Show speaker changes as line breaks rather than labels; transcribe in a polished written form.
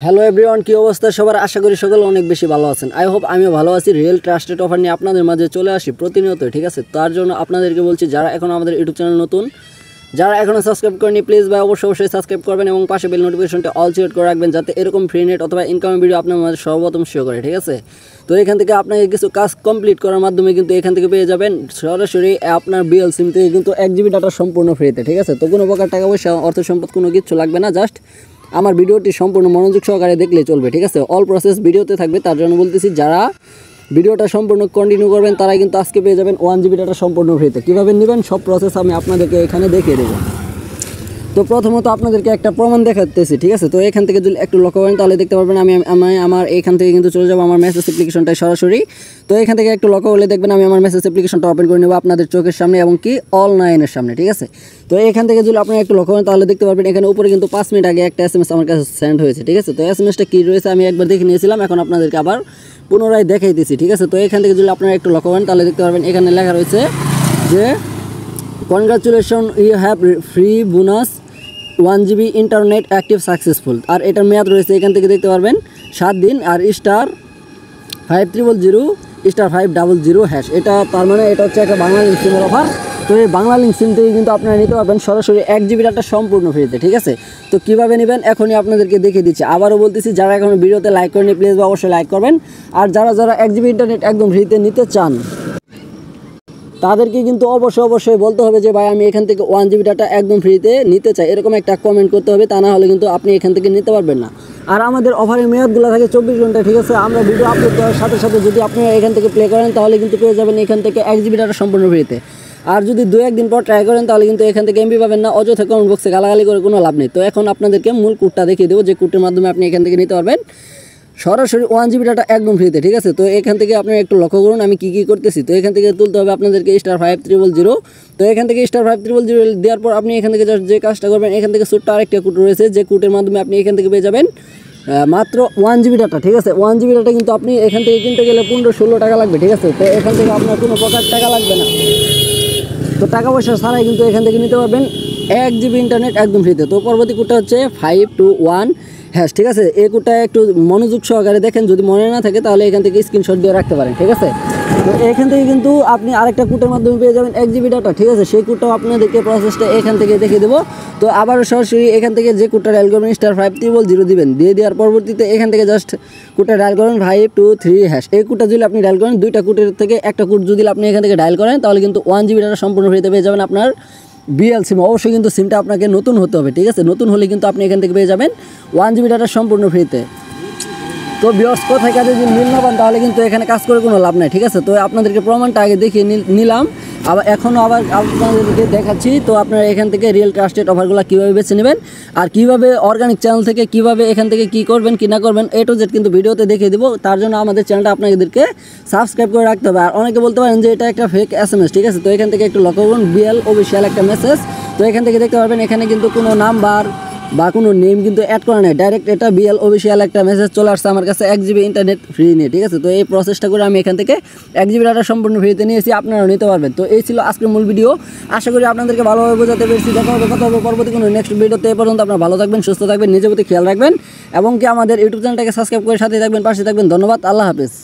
Hello everyone, কি অবস্থা সবার? আশা করি সকলে অনেক বেশি ভালো আছেন। আই হোপ আমিও ভালো আছি। রিয়েল ট্রাস্টেড অফার নিয়ে আপনাদের মাঝে চলে আসি প্রতিনিয়ত, ঠিক আছে? তার জন্য আপনাদেরকে বলছি, যারা এখন আমাদের ইউটিউব চ্যানেল নতুন, যারা এখনও সাবস্ক্রাইব করেনি, প্লিজ ভাই অবশ্যই সাবস্ক্রাইব করবেন এবং পাশে বেল নোটিফিকেশনটা অল সিলেক্ট করে রাখবেন, যাতে এরকম ফ্রি নেট অথবা ইনকামের ভিডিও আপনার মাঝে সর্বপ্রথম শো করে, ঠিক আছে? তো এখান থেকে আপনাকে কিছু কাজ কমপ্লিট করার মাধ্যমে কিন্তু এখান থেকে পেয়ে যাবেন সরাসরি আপনার বিএল সিম থেকে কিন্তু 1 GB ডাটা সম্পূর্ণ ফ্রিতে, ঠিক আছে? তো কোনো প্রকার টাকা পয়সা অর্থ সম্পদ কোনো কিছু লাগবে না, জাস্ট আমার ভিডিওটি সম্পূর্ণ মনোযোগ সহকারে দেখলে চলবে, ঠিক আছে? অল প্রসেস ভিডিওতে থাকবে। তার জন্য বলতেছি, যারা ভিডিওটা সম্পূর্ণ কন্টিনিউ করবেন তারাই কিন্তু আজকে পেয়ে যাবেন 1 GB ডাটা সম্পূর্ণ ফ্রিতে। কীভাবে নেবেন সব প্রসেস আমি আপনাদেরকে এখানে দেখিয়ে দেবো। তো প্রথমত আপনাদেরকে একটা প্রমাণ দেখাতেছি, ঠিক আছে? তো এখান থেকে যদি একটু লক্ষ্য করেন তাহলে দেখতে পারবেন আমি আমার এখান থেকে কিন্তু চলে যাবো আমার মেসেজ অ্যাপ্লিকেশনটাই সরাসরি। তো এখান থেকে একটু লক্ষ্য করলে দেখবেন আমি আমার মেসেজ অ্যাপ্লিকেশনটা ওপেন করে নেবো আপনাদের চোখের সামনে এবং কি অল 9-এর সামনে, ঠিক আছে? তো এখান থেকে যদি আপনারা একটু লক্ষ্য করেন তাহলে দেখতে পারবেন এখানে উপরে কিন্তু 5 মিনিট আগে একটা SMS আমার কাছে সেন্ড হয়েছে, ঠিক আছে? তো SMS-টা কী রয়েছে আমি একবার দেখে নিয়েছিলাম, এখন আপনাদেরকে আবার পুনরায় দেখাই দিচ্ছি, ঠিক আছে? তো এখান থেকে যদি আপনারা একটু লক্ষ্য করেন তাহলে দেখতে পারবেন এখানে লেখা রয়েছে যে congratulation, you have free bonus 1 GB internet active successful. আর এটার মেয়াদ রয়েছে এখান থেকে দেখতে পারবেন 7 দিন। আর *5000*500#। এটা তার মানে এটা হচ্ছে একটা বাংলা লিঙ্ক সিমের অফার। তো এই বাংলা লিঙ্ক সিম থেকে কিন্তু আপনারা নিতে পারবেন সরাসরি 1 GB ডাটা সম্পূর্ণ ফ্রিতে, ঠিক আছে? তো কীভাবে নেবেন এখনই আপনাদেরকে দেখিয়ে দিচ্ছি। আবারও বলতেছি, যারা এখন ভিডিওতে লাইক করেনি প্লিজ অবশ্যই লাইক করবেন। আর যারা 1 GB ইন্টারনেট একদম ফ্রিতে নিতে চান তাদেরকে কিন্তু অবশ্যই বলতে হবে যে ভাই আমি এখান থেকে 1 GB ডাটা একদম ফ্রিতে নিতে চাই, এরকম একটা কমেন্ট করতে হবে। তা না হলে কিন্তু আপনি এখান থেকে নিতে পারবেন না। আর আমাদের অফারের মেয়াদগুলো থাকে 24 ঘন্টা, ঠিক আছে? আমরা ভিডিও আপলোড করার সাথে সাথে যদি আপনারা এখান থেকে প্লে করেন তাহলে কিন্তু পেয়ে যাবেন এখান থেকে 1 GB ডাটা সম্পূর্ণ ফ্রিতে। আর যদি 2-1 দিন পর ট্রাই করেন তাহলে কিন্তু এখান থেকে MB পাবেন না। অযথা কমেন্ট বক্সে গালাগালি করে কোনো লাভ নেই। তো এখন আপনাদেরকে মূল কোডটা দেখিয়ে দেবো, যে কোডের মাধ্যমে আপনি এখান থেকে নিতে পারবেন সরাসরি 1 GB ডাটা একদম ফ্রিতে, ঠিক আছে? তো এখান থেকে আপনারা একটু লক্ষ্য করুন আমি কী করতেছি। তো এখান থেকে তুলতে হবে আপনাদেরকে *5000। তো এখান থেকে *5000 দেওয়ার পর আপনি এখান থেকে জাস্ট যে কাজটা করবেন, এখান থেকে ছোট্ট আরেকটা কোড রয়েছে, যে কোডের মাধ্যমে আপনি এখান থেকে পেয়ে যাবেন মাত্র 1 GB ডাটা, ঠিক আছে? 1 GB ডাটা কিন্তু আপনি এখান থেকে কিনতে গেলে 15-16 টাকা লাগবে, ঠিক আছে? তো এখান থেকে আপনার কোনো প্রকার টাকা লাগবে না। তো টাকা পয়সা ছাড়াই কিন্তু এখান থেকে নিতে পারবেন 1 GB ইন্টারনেট একদম ফ্রিতে। তো পরবর্তী কোডটা হচ্ছে 521#, ঠিক আছে? এই কোডটা একটু মনোযোগ সহকারে দেখেন, যদি মনে না থাকে তাহলে এখান থেকে স্ক্রিনশট দিয়ে রাখতে পারেন, ঠিক আছে? তো এখান থেকে কিন্তু আপনি আরেকটা কোডের মাধ্যমে পেয়ে যাবেন 1 GB ডাটা, ঠিক আছে? সেই কোডটাও আপনাদেরকে প্রসেসটা এখান থেকে দেখিয়ে দেবো। তো আবার সরাসরি এখান থেকে যে কোডটা ডায়াল করবেন *5000 দিবেন, দিয়ে দেওয়ার পরবর্তীতে এখান থেকে জাস্ট কোডটা ডায়াল করেন 523#। এই কোডটা যদি আপনি ডায়াল করেন, দুইটা কোডের থেকে একটা কোড যদি আপনি এখান থেকে ডায়াল করেন তাহলে কিন্তু 1 GB ডাটা সম্পূর্ণ ফ্রিতে পেয়ে যাবেন আপনার বিএল সিম। অবশ্যই কিন্তু সিমটা আপনাকে নতুন হতে হবে, ঠিক আছে? নতুন হলে কিন্তু আপনি এখান থেকে পেয়ে যাবেন 1 GB ডাটা সম্পূর্ণ ফ্রিতে। তো ভিউয়ার্স, কোথায় কাজে যদি মিল না পান তাহলে কিন্তু এখানে কাজ করে কোনো লাভ নাই, ঠিক আছে? তো আপনাদেরকে প্রমাণটা আগে দেখিয়ে নিলাম, এখনও আবার আপনাদেরকে দেখাচ্ছি। তো আপনারা এখান থেকে রিয়েল ট্রাস্টেড অফারগুলো কীভাবে বেছে নেবেন আর কীভাবে অর্গানিক চ্যানেল থেকে কীভাবে এখান থেকে কী করবেন কি না করবেন A to Z কিন্তু ভিডিওতে দেখিয়ে দেবো। তার জন্য আমাদের চ্যানেলটা আপনাদেরকে সাবস্ক্রাইব করে রাখতে হবে। আর অনেকে বলতে পারেন যে এটা একটা ফেক SMS, ঠিক আছে? তো এখান থেকে একটু লক্ষ্য করুন, বিএল অফিশিয়াল একটা মেসেজ। তো এখান থেকে দেখতে পারবেন এখানে কিন্তু কোনো নাম্বার বা কোনো নেম কিন্তু অ্যাড করা নেই, ডাইরেক্ট এটা বিএল অফিশিয়াল একটা মেসেজ চলে আসছে আমার কাছে 1 GB ইন্টারনেট ফ্রি নিয়ে, ঠিক আছে? তো এই প্রসেসটা করে আমি এখান থেকে 1 GB ডাটা সম্পূর্ণ ফ্রিতে নিয়েছি, আপনারাও নিতে পারবেন। তো এই ছিল আজকের মূল ভিডিও। আশা করি আপনাদেরকে ভালোভাবে বোঝাতে পেরেছি। দেখা হবে পরবর্তী কোনো নেক্সট ভিডিওতে। এ পর্যন্ত আপনারা ভালো থাকবেন, সুস্থ থাকবেন, নিজের প্রতি খেয়াল রাখবেন এবং কি আমাদের ইউটিউব চ্যানেলটাকে সাবস্ক্রাইব করে সাথে থাকবেন, পাশে থাকবেন। ধন্যবাদ, আল্লাহ হাফেজ।